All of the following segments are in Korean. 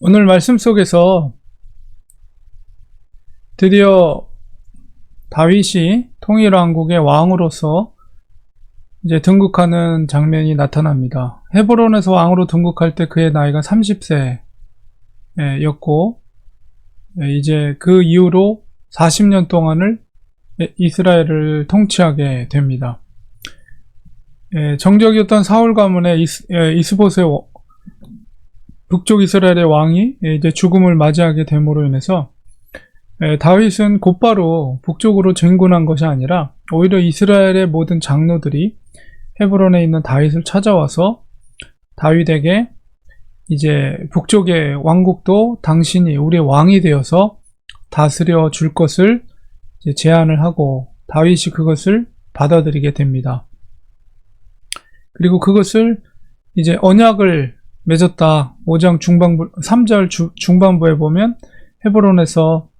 오늘 말씀 속에서 드디어 다윗이 통일왕국의 왕으로서 이제 등극하는 장면이 나타납니다. 헤브론에서 왕으로 등극할 때 그의 나이가 30세였고, 이제 그 이후로 40년 동안을 이스라엘을 통치하게 됩니다. 정적이었던 사울 가문의 이스보셋 북쪽 이스라엘의 왕이 이제 죽음을 맞이하게 됨으로 인해서 다윗은 곧바로 북쪽으로 진군한 것이 아니라 오히려 이스라엘의 모든 장로들이 헤브론에 있는 다윗을 찾아와서 다윗에게 이제 북쪽의 왕국도 당신이 우리의 왕이 되어서 다스려 줄 것을 이제 제안을 하고 다윗이 그것을 받아들이게 됩니다. 그리고 그것을 이제 언약을 맺었다. 5장 중반부, 3절 중반부에 보면 헤브론에서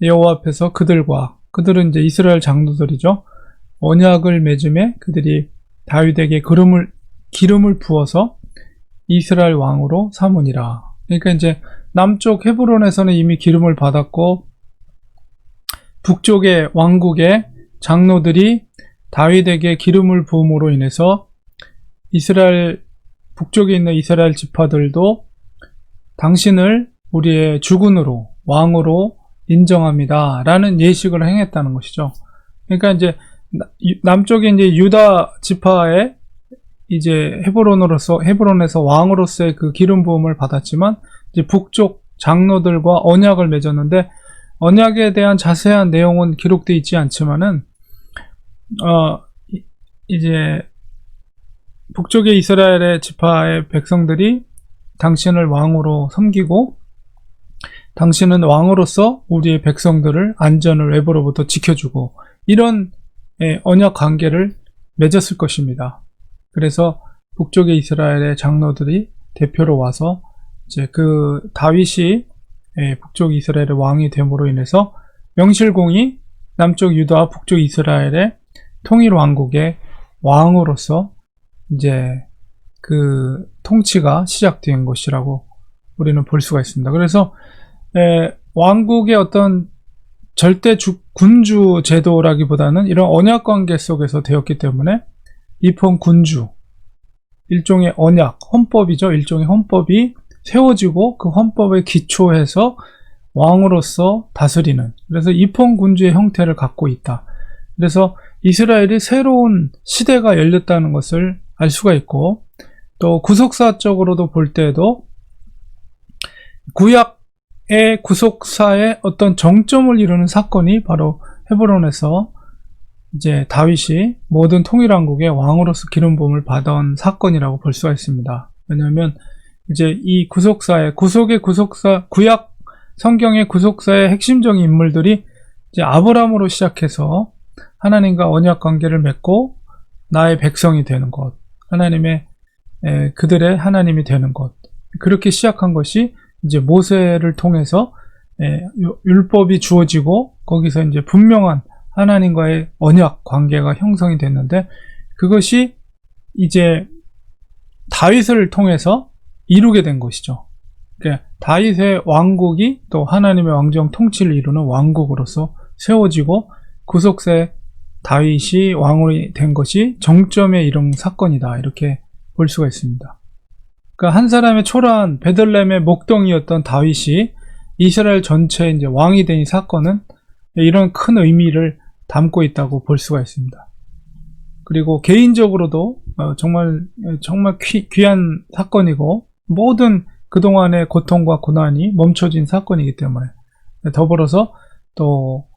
여호와 앞에서 그들은 이제 이스라엘 장로들이죠. 언약을 맺음에 그들이 다윗에게 기름을 부어서 이스라엘 왕으로 삼으니라. 그러니까 이제 남쪽 헤브론에서는 이미 기름을 받았고 북쪽의 왕국의 장로들이 다윗에게 기름을 부음으로 인해서 북쪽에 있는 이스라엘 지파들도 당신을 우리의 주군으로 왕으로 인정합니다. 라는 예식을 행했다는 것이죠. 그러니까 이제 남쪽에 이제 유다 지파의 이제 헤브론에서 왕으로서의 그 기름 부음을 받았지만 이제 북쪽 장로들과 언약을 맺었는데 언약에 대한 자세한 내용은 기록되어 있지 않지만은 이제 북쪽의 이스라엘의 지파의 백성들이 당신을 왕으로 섬기고 당신은 왕으로서 우리의 백성들을 안전을 외부로부터 지켜주고 이런 언약 관계를 맺었을 것입니다. 그래서 북쪽의 이스라엘의 장로들이 대표로 와서 이제 그 다윗이 북쪽 이스라엘의 왕이 됨으로 인해서 명실공히 남쪽 유다와 북쪽 이스라엘의 통일 왕국의 왕으로서 이제 그 통치가 시작된 것이라고 우리는 볼 수가 있습니다. 그래서 왕국의 어떤 절대 군주 제도라기보다는 이런 언약 관계 속에서 되었기 때문에 입헌 군주, 일종의 언약, 헌법이죠. 일종의 헌법이 세워지고 그 헌법에 기초해서 왕으로서 다스리는, 그래서 입헌 군주의 형태를 갖고 있다. 그래서 이스라엘이 새로운 시대가 열렸다는 것을 알 수가 있고, 또 구속사적으로도 볼 때에도 구약의 구속사의 어떤 정점을 이루는 사건이 바로 헤브론에서 이제 다윗이 모든 통일왕국의 왕으로서 기름 부음을 받은 사건이라고 볼 수가 있습니다. 왜냐하면 이제 이 구약 성경의 구속사의 핵심적인 인물들이 이제 아브라함으로 시작해서 하나님과 언약 관계를 맺고 나의 백성이 되는 것, 그들의 하나님이 되는 것, 그렇게 시작한 것이 이제 모세를 통해서 율법이 주어지고 거기서 이제 분명한 하나님과의 언약 관계가 형성이 됐는데, 그것이 이제 다윗을 통해서 이루게 된 것이죠. 그러니까 다윗의 왕국이 또 하나님의 왕정 통치를 이루는 왕국으로서 세워지고 구속사의 다윗이 왕이 된 것이 정점에 이른 사건이다, 이렇게 볼 수가 있습니다. 그러니까 한 사람의 초라한 베들레헴의 목동이었던 다윗이 이스라엘 전체의 이제 왕이 된 이 사건은 이런 큰 의미를 담고 있다고 볼 수가 있습니다. 그리고 개인적으로도 정말 귀한 사건이고 모든 그동안의 고통과 고난이 멈춰진 사건이기 때문에, 더불어서 또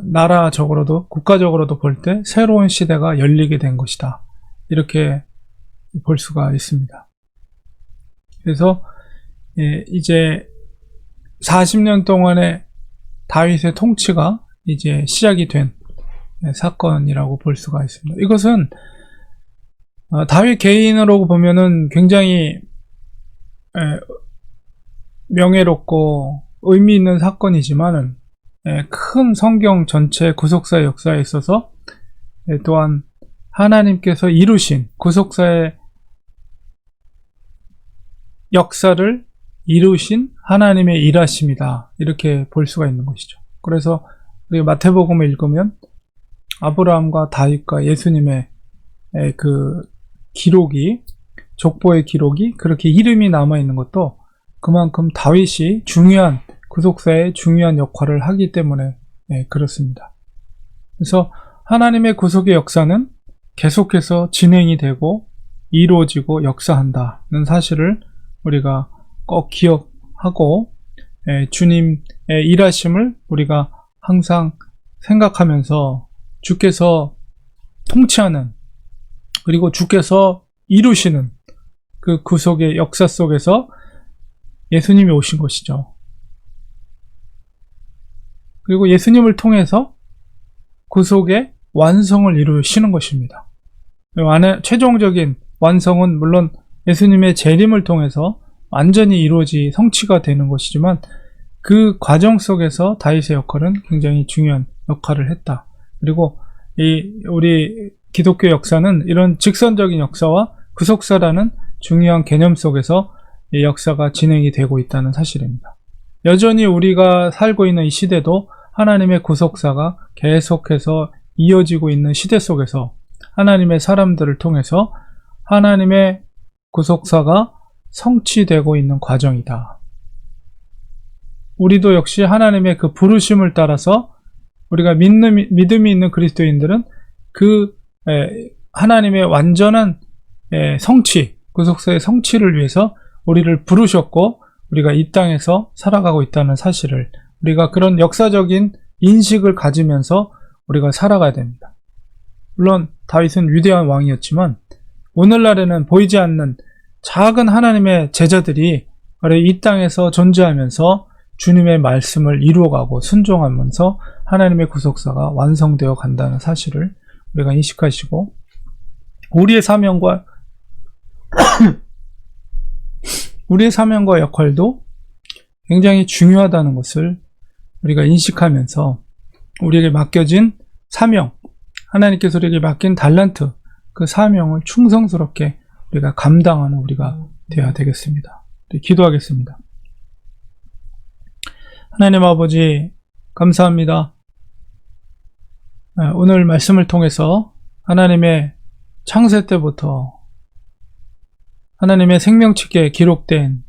나라적으로도 국가적으로도 볼 때 새로운 시대가 열리게 된 것이다, 이렇게 볼 수가 있습니다. 그래서 이제 40년 동안의 다윗의 통치가 이제 시작이 된 사건이라고 볼 수가 있습니다. 이것은 다윗 개인으로 보면은 굉장히 명예롭고 의미 있는 사건이지만은 큰 성경 전체 구속사의 역사에 있어서 또한 하나님께서 이루신 구속사의 역사를 이루신 하나님의 일하심이다. 이렇게 볼 수가 있는 것이죠. 그래서 우리 마태복음을 읽으면 아브라함과 다윗과 예수님의 그 기록이, 족보의 기록이 그렇게 이름이 남아있는 것도 그만큼 다윗이 중요한, 구속사의 중요한 역할을 하기 때문에 그렇습니다. 그래서 하나님의 구속의 역사는 계속해서 진행이 되고 이루어지고 역사한다는 사실을 우리가 꼭 기억하고 주님의 일하심을 우리가 항상 생각하면서 주께서 통치하는, 그리고 주께서 이루시는 그 구속의 역사 속에서 예수님이 오신 것이죠. 그리고 예수님을 통해서 구속의 완성을 이루시는 것입니다. 최종적인 완성은 물론 예수님의 재림을 통해서 완전히 이루어지 성취가 되는 것이지만 그 과정 속에서 다윗의 역할은 굉장히 중요한 역할을 했다. 그리고 우리 기독교 역사는 이런 직선적인 역사와 구속사라는 중요한 개념 속에서 이 역사가 진행이 되고 있다는 사실입니다. 여전히 우리가 살고 있는 이 시대도 하나님의 구속사가 계속해서 이어지고 있는 시대 속에서 하나님의 사람들을 통해서 하나님의 구속사가 성취되고 있는 과정이다. 우리도 역시 하나님의 그 부르심을 따라서 우리가 믿음이 있는 그리스도인들은 그 하나님의 완전한 성취, 구속사의 성취를 위해서 우리를 부르셨고 우리가 이 땅에서 살아가고 있다는 사실을, 우리가 그런 역사적인 인식을 가지면서 우리가 살아가야 됩니다. 물론 다윗은 위대한 왕이었지만 오늘날에는 보이지 않는 작은 하나님의 제자들이 이 땅에서 존재하면서 주님의 말씀을 이루어가고 순종하면서 하나님의 구속사가 완성되어 간다는 사실을 우리가 인식하시고, 우리의 사명과 역할도 굉장히 중요하다는 것을 우리가 인식하면서 우리에게 맡겨진 사명, 하나님께서 우리에게 맡긴 달란트, 그 사명을 충성스럽게 우리가 감당하는 우리가 되어야 되겠습니다. 기도하겠습니다. 하나님 아버지, 감사합니다. 오늘 말씀을 통해서 하나님의 창세 때부터 하나님의 생명책에 기록된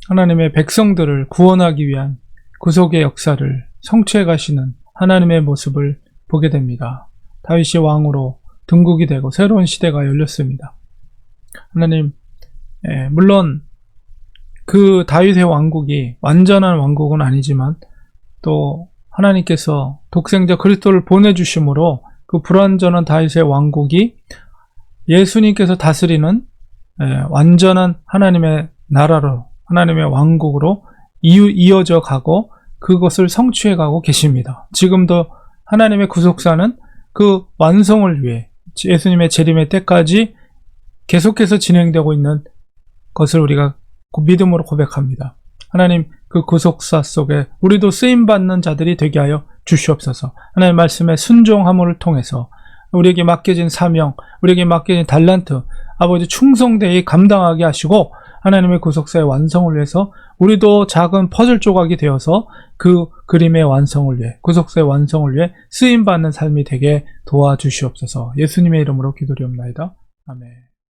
하나님의 백성들을 구원하기 위한 구속의 역사를 성취해 가시는 하나님의 모습을 보게 됩니다. 다윗이 왕으로 등극이 되고 새로운 시대가 열렸습니다. 하나님, 물론 그 다윗의 왕국이 완전한 왕국은 아니지만 또 하나님께서 독생자 그리스도를 보내주심으로 그 불완전한 다윗의 왕국이 예수님께서 다스리는 완전한 하나님의 나라로, 하나님의 왕국으로 이어져 가고 그것을 성취해 가고 계십니다. 지금도 하나님의 구속사는 그 완성을 위해 예수님의 재림의 때까지 계속해서 진행되고 있는 것을 우리가 믿음으로 고백합니다. 하나님, 그 구속사 속에 우리도 쓰임받는 자들이 되게 하여 주시옵소서. 하나님의 말씀에 순종함을 통해서 우리에게 맡겨진 사명, 우리에게 맡겨진 달란트, 아버지 충성되이 감당하게 하시고 하나님의 구속사의 완성을 위해서 우리도 작은 퍼즐 조각이 되어서 그 그림의 완성을 위해, 구속사의 완성을 위해 쓰임받는 삶이 되게 도와주시옵소서. 예수님의 이름으로 기도드리옵나이다. 아멘.